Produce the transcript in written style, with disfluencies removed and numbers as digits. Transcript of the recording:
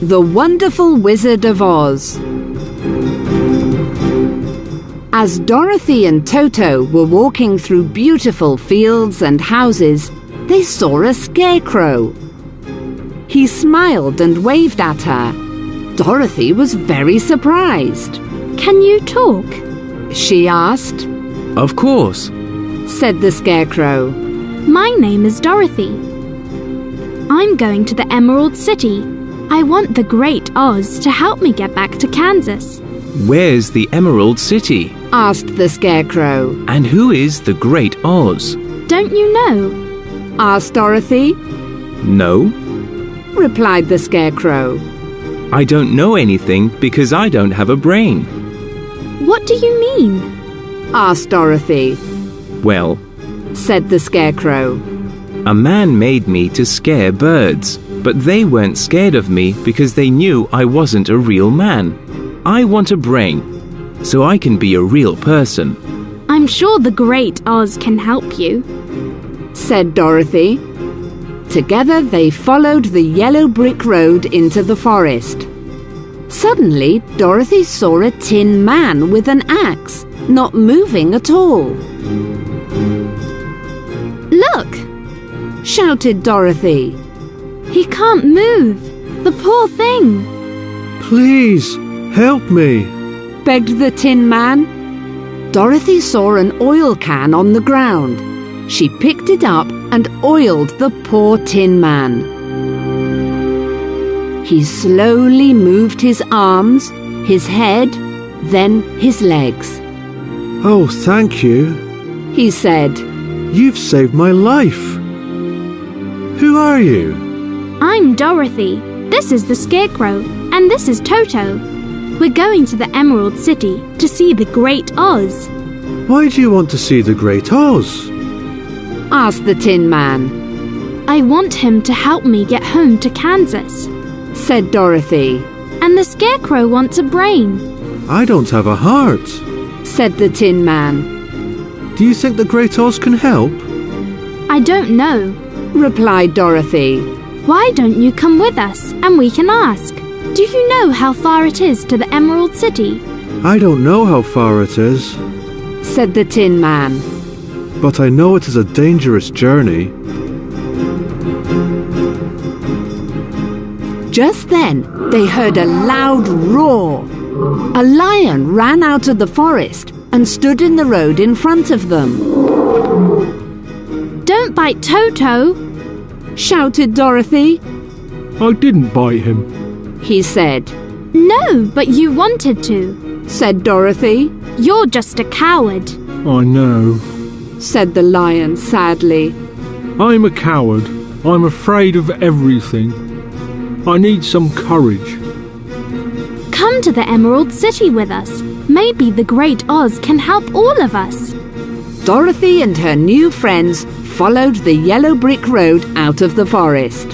The Wonderful Wizard of Oz. As Dorothy and Toto were walking through beautiful fields and houses, they saw a scarecrow. He smiled and waved at her. Dorothy was very surprised. Can you talk? She asked. Of course, Said the scarecrow. My name is Dorothy. I'm going to the Emerald City. I want the Great Oz to help me get back to Kansas. Where's the Emerald City? Asked the scarecrow. And who is the Great Oz? Don't you know? Asked Dorothy. No, Replied the scarecrow. I don't know anything because I don't have a brain. What do you mean? Asked Dorothy. Well, Said the scarecrow. a man made me to scare birds, but they weren't scared of me because they knew I wasn't a real man. I want a brain, so I can be a real person. I'm sure the Great Oz can help you. Said Dorothy. Together they followed the yellow brick road into the forest. Suddenly, Dorothy saw a tin man with an axe, not moving at all. Look! Shouted Dorothy. He can't move. The poor thing. Please, help me. Begged the tin man. Dorothy saw an oil can on the ground. She picked it up and oiled the poor tin man. He slowly moved his arms, his head, then his legs. Oh, thank you. He said. You've saved my life. Who are you? I'm Dorothy. This is the Scarecrow, and this is Toto. We're going to the Emerald City to see the Great Oz. Why do you want to see the Great Oz? Asked the tin man. I want him to help me get home to Kansas. Said Dorothy. And the Scarecrow wants a brain. I don't have a heart. Said the tin man. Do you think the Great Oz can help? I don't know. Replied Dorothy. Why don't you come with us and we can ask? Do you know how far it is to the Emerald City? I don't know how far it is, Said the tin man. but I know it is a dangerous journey. Just then, they heard a loud roar. A lion ran out of the forest and stood in the road in front of them. Don't bite Toto, Shouted Dorothy. I didn't bite him. He said. No, but you wanted to. Said Dorothy. You're just a coward. I know. Said the lion sadly. I'm a coward. I'm afraid of everything. I need some courage. Come to the Emerald City with us. Maybe the Great Oz can help all of us. Dorothy and her new friends followed the yellow brick road out of the forest.